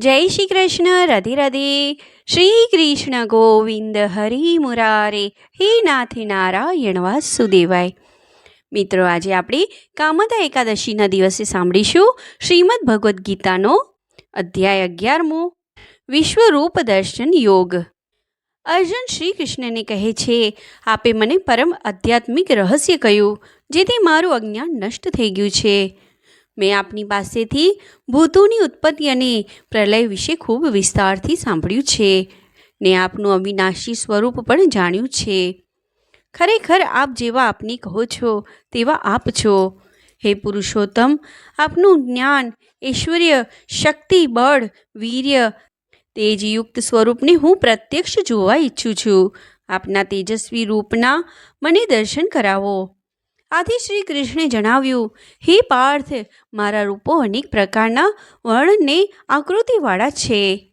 જય શ્રી કૃષ્ણ. રાધે રાધે. શ્રી કૃષ્ણ ગોવિંદ હરિ મુરારે, હે નાથી નારાયણ વાસુદેવાય. મિત્રો, આજે આપણે કામદા એકાદશીના દિવસે સાંભળીશું શ્રીમદ ભગવદ્ ગીતાનો અધ્યાય 11મો, વિશ્વરૂપ દર્શન યોગ. અર્જુન શ્રી કૃષ્ણને કહે છે, આપે મને પરમ આધ્યાત્મિક રહસ્ય કહ્યું, જેથી મારું અજ્ઞાન નષ્ટ થઈ ગયું છે. મેં આપની પાસેથી ભૂતોની ઉત્પત્તિ અને પ્રલય વિશે ખૂબ વિસ્તારથી સાંભળ્યું છે ને આપનું અવિનાશી સ્વરૂપ પણ જાણ્યું છે. ખરેખર આપ જેવા આપની કહો છો તેવા આપ છો. હે પુરુષોત્તમ, આપનું જ્ઞાન, ઐશ્વર્ય, શક્તિ, બળ, વીર્ય, તેજયુક્ત સ્વરૂપને હું પ્રત્યક્ષ જોવા ઈચ્છું છું. આપના તેજસ્વી રૂપના મને દર્શન કરાવો. આથી શ્રી કૃષ્ણે જણાવ્યું, હે પાર્થ, મારા રૂપો અનેક પ્રકારના વર્ણને આકૃતિવાળા છે.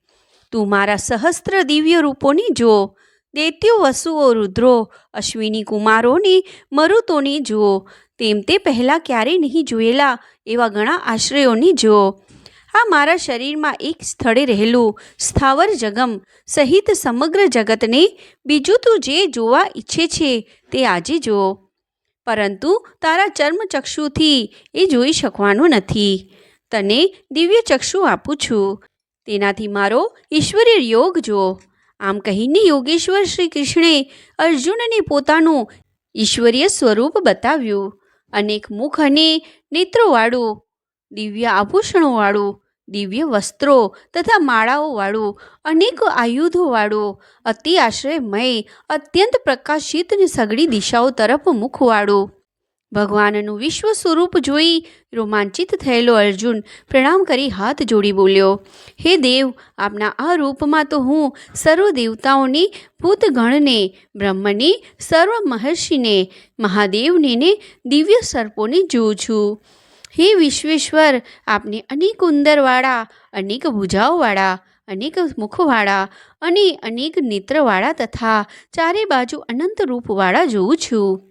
તું મારા સહસ્ત્ર દિવ્ય રૂપોને જો. દૈત્યો, વસુઓ, રુદ્રો, અશ્વિની કુમારોને, મરુતોને જો. તેમ તે પહેલાં ક્યારેય નહીં જોયેલા એવા ઘણા આશ્રયોને જો. આ મારા શરીરમાં એક સ્થળે રહેલું સ્થાવર જગમ સહિત સમગ્ર જગતને બીજું તું જે જોવા ઈચ્છે છે તે આજે જો. પરંતુ તારા ચર્મચક્ષુથી એ જોઈ શકવાનું નથી. તને દિવ્ય ચક્ષુ આપું છું, તેનાથી મારો ઈશ્વરીય યોગ જો. આમ કહીને યોગેશ્વર શ્રી કૃષ્ણે અર્જુનને પોતાનું ઈશ્વરીય સ્વરૂપ બતાવ્યું. અનેક મુખ અને નેત્રોવાળું, દિવ્ય આભૂષણોવાળું, દિવ્ય વસ્ત્રો તથા માળાઓવાળું, અનેક આયુધોવાળું, અતિ આશ્રયમય, અત્યંત પ્રકાશિત અને સઘળી દિશાઓ તરફ મુખવાળું. ભગવાનનું વિશ્વ સ્વરૂપ જોઈ રોમાંચિત થયેલો અર્જુન પ્રણામ કરી હાથ જોડી બોલ્યો, હે દેવ, આપના આ રૂપમાં તો હું સર્વ દેવતાઓને, ભૂતગણને, બ્રહ્મને, સર્વ મહર્ષિને, મહાદેવને ને દિવ્ય સર્પોને જોઉં છું. હે વિશ્વેશ્વર, આપને અનેક ઉંદરવાળા, અનેક ભુજાઓવાળા, અનેક મુખવાળા અને અનેક નેત્રવાળા તથા ચારે બાજુ અનંત રૂપવાળા જોઉં છું.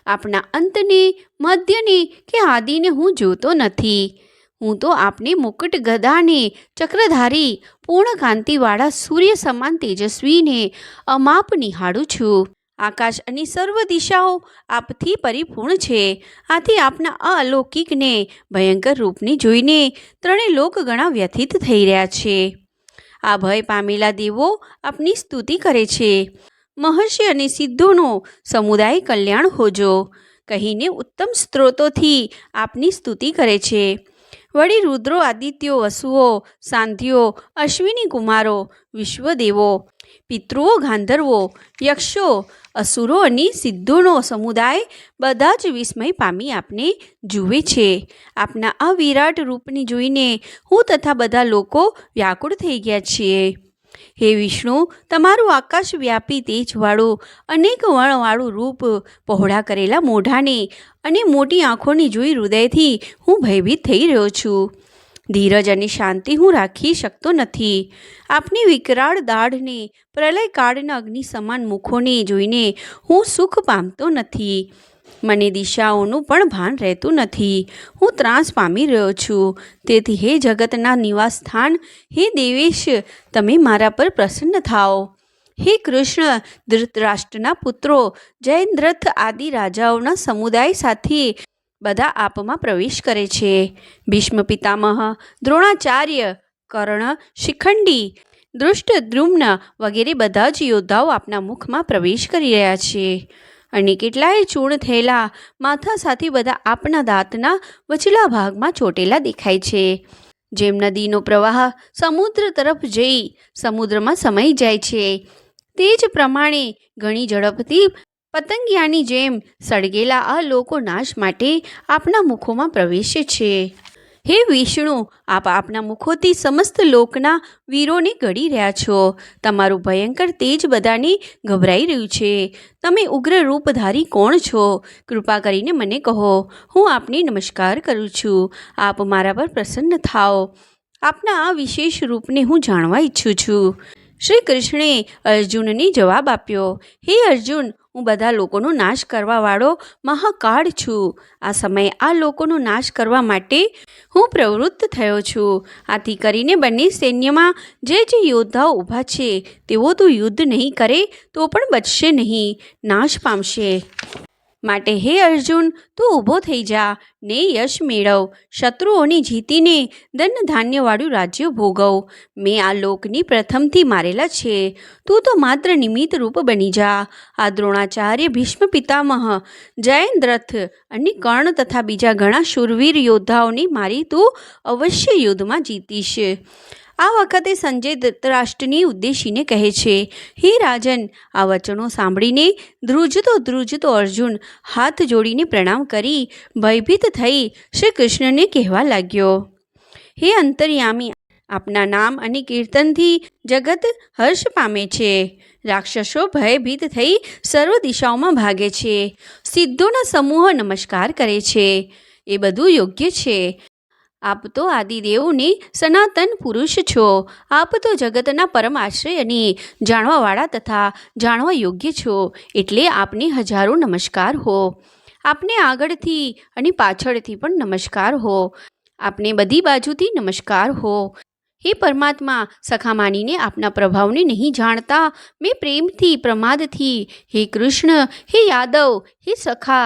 આપના અંતને, મધ્યને કે આદિને હું જોતો નથી. હું તો આપને મુકુટ, ગદાને, ચક્રધારી, પૂર્ણ કાંતિવાળા સૂર્ય સમાન તેજસ્વીને અમાપ નિહાળું છું. આકાશ અને સર્વ દિશાઓ આપથી પરિપૂર્ણ છે. આથી આપના અલૌકિકને ભયંકર રૂપને જોઈને ત્રણેય લોક ઘણા વ્યથિત થઈ રહ્યા છે. આ ભય પામેલા દેવો આપની સ્તુતિ કરે છે. મહર્ષિ અને સિદ્ધોનો સમુદાય કલ્યાણ હોજો કહીને ઉત્તમ સ્ત્રોતોથી આપની સ્તુતિ કરે છે. વળી રુદ્રો, આદિત્યો, વસુઓ, સાંધ્યો, અશ્વિની કુમારો, વિશ્વદેવો, પિતૃઓ, ગાંધર્વો, યક્ષો, અસુરો અને સિદ્ધોનો સમુદાય બધા જ વિસ્મય પામી આપને જુએ છે. આપના આ વિરાટ રૂપને જોઈને હું તથા બધા લોકો વ્યાકુળ થઈ ગયા છીએ. હે વિષ્ણુ, તમારું આકાશ વ્યાપી તેજવાળું અનેક વર્ણવાળું રૂપ, પહોળા કરેલા મોઢાને અને મોટી આંખોને જોઈ હૃદયથી હું ભયભીત થઈ રહ્યો છું. ધીરજ અને શાંતિ હું રાખી શકતો નથી. આપની વિકરાળ દાઢને, પ્રલયકાળના અગ્નિ સમાન મુખોને જોઈને હું સુખ પામતો નથી. મને દિશાઓનું પણ ભાન રહેતું નથી. હું ત્રાસ પામી રહ્યો છું. તેથી હે જગતના નિવાસ સ્થાન, હે દેવેશ, તમે મારા પર પ્રસન્ન થાઓ. હે કૃષ્ણ, ધૃતરાષ્ટ્રના પુત્રો, જયદ્રથ આદિ રાજાઓના સમુદાય સાથે બધા આપમાં પ્રવેશ કરે છે. ભીષ્મ પિતામહ, દ્રોણાચાર્ય, કર્ણ, શિખંડી, દૃષ્ટદ્યુમ્ન વગેરે બધા જ યોદ્ધાઓ આપના મુખમાં પ્રવેશ કરી રહ્યા છે. અને કેટલાય ચૂર્ણ થયેલા માથા સાથે બધા આપના દાંતના વચલા ભાગમાં ચોટેલા દેખાય છે. જેમ નદીનો પ્રવાહ સમુદ્ર તરફ જઈ સમુદ્રમાં સમાઈ જાય છે, તે જ પ્રમાણે ઘણી ઝડપથી પતંગિયાની જેમ સળગેલા આ લોકો નાશ માટે આપના મુખોમાં પ્રવેશે છે. હે વિષ્ણુ, આપ આપના મુખોથી સમસ્ત લોકના વીરોને ગળી રહ્યા છો. તમારું ભયંકર તેજ બધાને ગભરાઈ રહ્યું છે. તમે ઉગ્ર રૂપધારી કોણ છો? કૃપા કરીને મને કહો. હું આપને નમસ્કાર કરું છું. આપ મારા પર પ્રસન્ન થાઓ. આપના આ વિશેષ રૂપને હું જાણવા ઈચ્છું છું. શ્રી કૃષ્ણે અર્જુનને જવાબ આપ્યો, હે અર્જુન, હું બધા લોકોનો નાશ કરવાવાળો મહાકાળ છું. આ સમયે આ લોકોનો નાશ કરવા માટે હું પ્રવૃત્ત થયો છું. આથી કરીને બંને સૈન્યમાં જે યોદ્ધાઓ ઊભા છે તેઓ તો યુદ્ધ નહીં કરે તો પણ બચશે નહીં, નાશ પામશે. માટે હે અર્જુન, તું ઊભો થઈ જા ને યશ મેળવ. શત્રુઓને જીતીને ધન ધાન્યવાળું રાજ્ય ભોગવ. મેં આ લોકની પ્રથમથી મારેલા છે. તું તો માત્ર નિમિત્ત રૂપ બની જા. આ દ્રોણાચાર્ય, ભીષ્મ પિતામહ, જયદ્રથ અને કર્ણ તથા બીજા ઘણા શૂરવીર યોદ્ધાઓને મારી તું અવશ્ય યુદ્ધમાં જીતીશ. આ વખતે સંજય ધૃતરાષ્ટ્રને ઉદ્દેશીને કહે છે, હે રાજન, આ વચનો સાંભળીને ધ્રુજતો અર્જુન હાથ જોડીને પ્રણામ કરી ભયભીત થઈ શ્રી કૃષ્ણને કહેવા લાગ્યો, હે અંતર્યામી, આપના નામ અને કીર્તનથી જગત હર્ષ પામે છે. રાક્ષસો ભયભીત થઈ સર્વ દિશાઓમાં ભાગે છે. સિદ્ધોના સમૂહ નમસ્કાર કરે છે. એ બધું યોગ્ય છે. આપ તો આદિદેવને સનાતન પુરુષ છો. આપ તો જગતના પરમ આશ્રય અને જાણવાવાળા તથા જાણવા યોગ્ય છો. એટલે આપને હજારો નમસ્કાર હો. આપને આગળથી અને પાછળથી પણ નમસ્કાર હો. આપને બધી બાજુથી નમસ્કાર હો. હે પરમાત્મા, સખા માનીને આપના પ્રભાવને નહીં જાણતા મેં પ્રેમથી, પ્રમાદથી હે કૃષ્ણ, હે યાદવ, હે સખા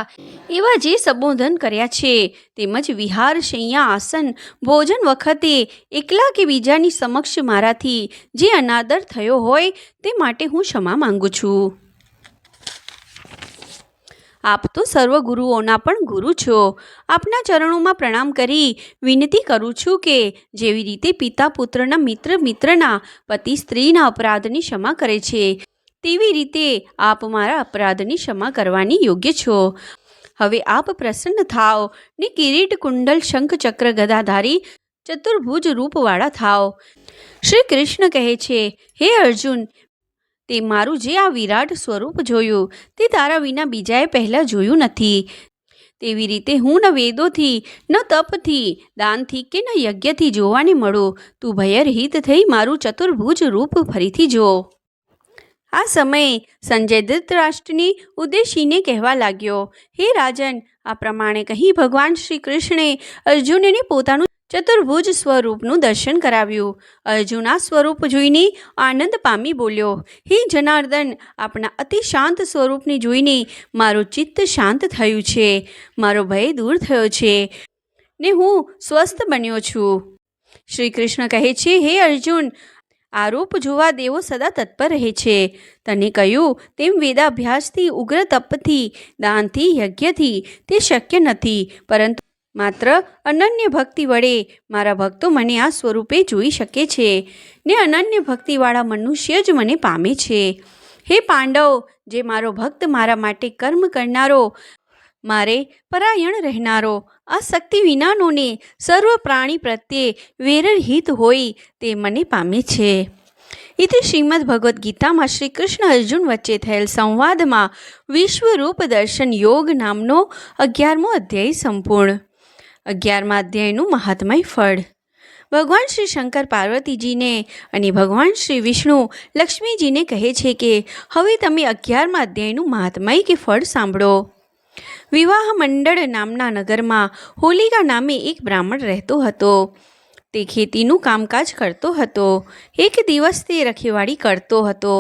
એવા જે સંબોધન કર્યા છે, તેમજ વિહાર, શૈયા, આસન, ભોજન વખતે એકલા કે બીજાની સમક્ષ મારાથી જે અનાદર થયો હોય તે માટે હું ક્ષમા માંગુ છું. આપ તો સર્વ ગુરુઓના પણ ગુરુ છો. આપના ચરણોમાં પ્રણામ કરી વિનંતી કરું છું કે જેવી રીતે પિતા પુત્રના, મિત્ર મિત્રના, પતિ સ્ત્રીના અપરાધની ક્ષમા કરે છે, તેવી રીતે આપ મારા અપરાધની ક્ષમા કરવાની યોગ્ય છો. હવે આપ પ્રસન્ન થાઓ ને કિરીટ, કુંડલ, શંખ, ચક્ર, ગદાધારી ચતુર્ભુજ રૂપવાળા થાઓ. શ્રી કૃષ્ણ કહે છે, હે અર્જુન, તે મારું જે આ વિરાટ સ્વરૂપ જોયું તે તારા વિના બીજાએ પહેલાં જોયું નથી. તેવી રીતે હું ન વેદોથી, ન તપથી, દાનથી કે ન યજ્ઞથી જોવાને મળું. તું ભયરહિત થઈ મારું ચતુર્ભુજ રૂપ ફરીથી જો. આ સમયે સંજય ધૃતરાષ્ટ્રને ઉદ્દેશીને કહેવા લાગ્યો, હે રાજન, આ પ્રમાણે કહી ભગવાન શ્રી કૃષ્ણે અર્જુનને પોતાનું ચતુર્ભુજ સ્વરૂપનું દર્શન કરાવ્યું. અર્જુન આ સ્વરૂપ જોઈને આનંદ પામી બોલ્યો, હે જનાર્દન, આપણા અતિ શાંત સ્વરૂપને જોઈને મારું ચિત્ત શાંત થયું છે. મારો ભય દૂર થયો છે ને હું સ્વસ્થ બન્યો છું. શ્રી કૃષ્ણ કહે છે, હે અર્જુન, આ રૂપ જોવા દેવો સદા તત્પર રહે છે. તને કહ્યું તેમ વેદાભ્યાસથી, ઉગ્ર તપથી, દાનથી, યજ્ઞથી તે શક્ય નથી, પરંતુ માત્ર અનન્ય ભક્તિ વડે મારા ભક્તો મને આ સ્વરૂપે જોઈ શકે છે ને અનન્ય ભક્તિવાળા મનુષ્ય જ મને પામે છે. હે પાંડવ, જે મારો ભક્ત, મારા માટે કર્મ કરનારો, મારે પરાયણ રહેનારો, આ શક્તિ વિનાનોને સર્વ પ્રાણી પ્રત્યે વેરરહિત હોય તે મને પામે છે. ઇતિ શ્રીમદ ભગવદ્ ગીતામાં શ્રી કૃષ્ણ અર્જુન વચ્ચે થયેલ સંવાદમાં વિશ્વરૂપ દર્શન યોગ નામનો 11મો અધ્યાય સંપૂર્ણ. 11મા અધ્યાયનું મહાત્મય ફળ. ભગવાન શ્રી શંકર પાર્વતીજીને અને ભગવાન શ્રી વિષ્ણુ લક્ષ્મીજીને કહે છે કે હવે તમે 11મા અધ્યાયનું મહાત્મય કે ફળ સાંભળો. વિવાહ મંડળ નામના નગરમાં હોલિકા નામે એક બ્રાહ્મણ રહેતો હતો. તે ખેતીનું કામકાજ કરતો હતો. એક દિવસ તે રખેવાળી કરતો હતો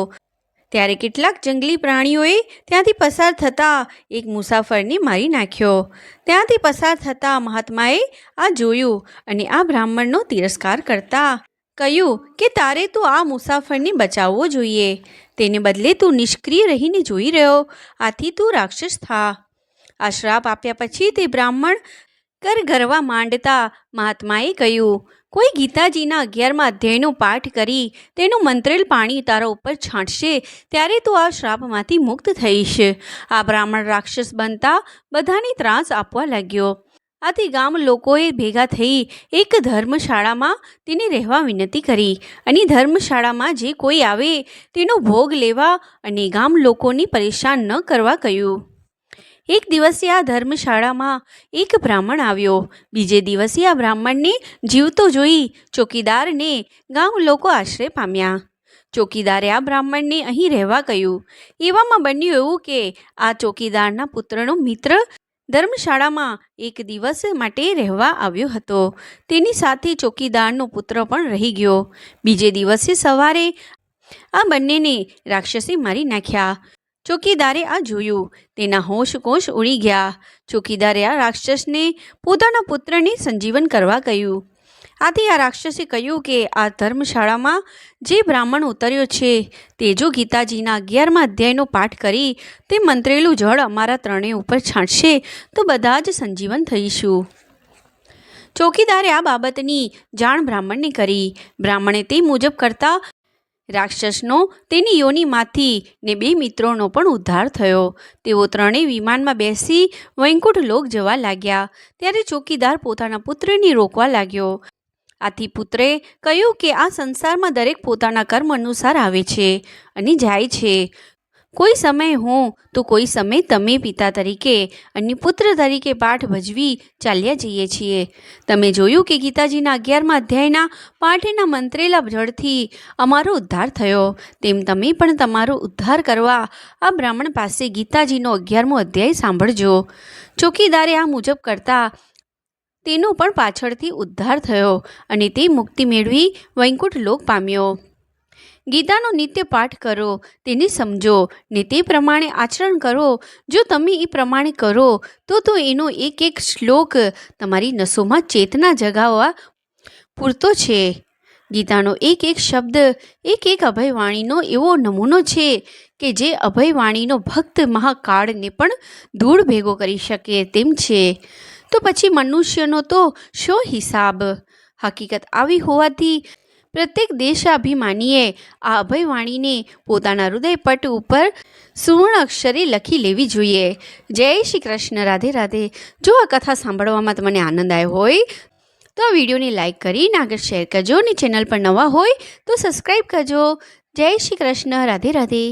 ત્યારે કેટલાક જંગલી પ્રાણીઓએ ત્યાંથી પસાર થતાં એક મુસાફરને મારી નાખ્યો. ત્યાંથી પસાર થતાં મહાત્માએ આ જોયું અને આ બ્રાહ્મણનો તિરસ્કાર કરતા કહ્યું કે તારે તો આ મુસાફરને બચાવવો જોઈએ. તેને બદલે તું નિષ્ક્રિય રહીને જોઈ રહ્યો, આથી તું રાક્ષસ થા. આ શ્રાપ આપ્યા પછી તે બ્રાહ્મણ ગરગરવા માંડતા મહાત્માએ કહ્યું, કોઈ ગીતાજીના 11મા અધ્યાયનો પાઠ કરી તેનું મંત્રેલ પાણી તારા ઉપર છાંટશે ત્યારે તું આ શ્રાપમાંથી મુક્ત થઈશ. આ બ્રાહ્મણ રાક્ષસ બનતા બધાને ત્રાસ આપવા લાગ્યો. આથી ગામ લોકોએ ભેગા થઈ એક ધર્મશાળામાં તેને રહેવા વિનંતી કરી અને ધર્મશાળામાં જે કોઈ આવે તેનો ભોગ લેવા અને ગામ લોકોને પરેશાન ન કરવા કહ્યું. એક દિવસે આ ધર્મશાળામાં એક બ્રાહ્મણ આવ્યો. બીજે દિવસે આ બ્રાહ્મણને જીવતો જોઈ ચોકીદારને ગામ લોકો આશ્રય પામ્યા. ચોકીદારે આ બ્રાહ્મણને અહીં રહેવા કહ્યું. એવામાં બન્યું એવું કે આ ચોકીદારના પુત્રનો મિત્ર ધર્મશાળામાં એક દિવસ માટે રહેવા આવ્યો હતો. તેની સાથે ચોકીદારનો પુત્ર પણ રહી ગયો. બીજે દિવસે સવારે આ બંનેને રાક્ષસે મારી નાખ્યા. ચોકીદારે આ જોયું. તેના હોશ કોશ ઉડી ગયા. ચોકીદારે આ રાક્ષસને પોતાના પુત્રને સંજીવન કરવા કહ્યું. આથી આ રાક્ષસે કહ્યું કે આ ધર્મશાળામાં જે બ્રાહ્મણ ઉતર્યો છે તે જો ગીતાજીના 11મા અધ્યાયનો પાઠ કરી તે મંત્રેલું જળ અમારા ત્રણેય ઉપર છાંટશે તો બધા જ સંજીવન થઈશું. ચોકીદારે આ બાબતની જાણ બ્રાહ્મણને કરી. બ્રાહ્મણે તે મુજબ કરતા રાક્ષસનો તેની યોનિમાંથી ને 2 મિત્રોનો પણ ઉદ્ધાર થયો. તેઓ ત્રણેય વિમાનમાં બેસી વૈકુંઠ લોક જવા લાગ્યા. ત્યારે ચોકીદાર પોતાના પુત્રને રોકવા લાગ્યો. આથી પુત્રે કહ્યું કે આ સંસારમાં દરેક પોતાના કર્મ અનુસાર આવે છે અને જાય છે. કોઈ સમય હું તો કોઈ સમય તમે પિતા તરીકે અને પુત્ર તરીકે પાઠ ભજવી ચાલ્યા જઈએ છીએ. તમે જોયું કે ગીતાજીના 11મા અધ્યાયના પાઠના મંત્રેલા જળથી અમારો ઉદ્ધાર થયો. તેમ તમે પણ તમારો ઉદ્ધાર કરવા આ બ્રાહ્મણ પાસે ગીતાજીનો 11મો અધ્યાય સાંભળજો. ચોકીદારે આ મુજબ કરતા તેનો પણ પાછળથી ઉદ્ધાર થયો અને તે મુક્તિ મેળવી વૈકુંઠ લોક પામ્યો. ગીતાનો નિત્ય પાઠ કરો, તેને સમજો ને તે પ્રમાણે આચરણ કરો. જો તમે એ પ્રમાણે કરો તો એનો એક એક શ્લોક તમારી નસોમાં ચેતના જગાવવા પૂરતો છે. ગીતાનો એક એક શબ્દ એક એક અભયવાણીનો એવો નમૂનો છે કે જે અભયવાણીનો ભક્ત મહાકાળને પણ ધૂળ ભેગો કરી શકે તેમ છે. તો પછી મનુષ્યનો તો શો હિસાબ? હકીકત આવી હોવાથી પ્રત્યેક દેશાભિમાનીએ આ અભયવાણીને પોતાના હૃદયપટ ઉપર સુવર્ણ અક્ષરે લખી લેવી જોઈએ. જય શ્રી કૃષ્ણ. રાધે રાધે. જો આ કથા સાંભળવામાં તમને આનંદ આવ્યો હોય તો આ વિડીયોને લાઈક કરીને આગળ શેર કરજો અને ચેનલ પર નવા હોય તો સબસ્ક્રાઈબ કરજો. જય શ્રી કૃષ્ણ. રાધે રાધે.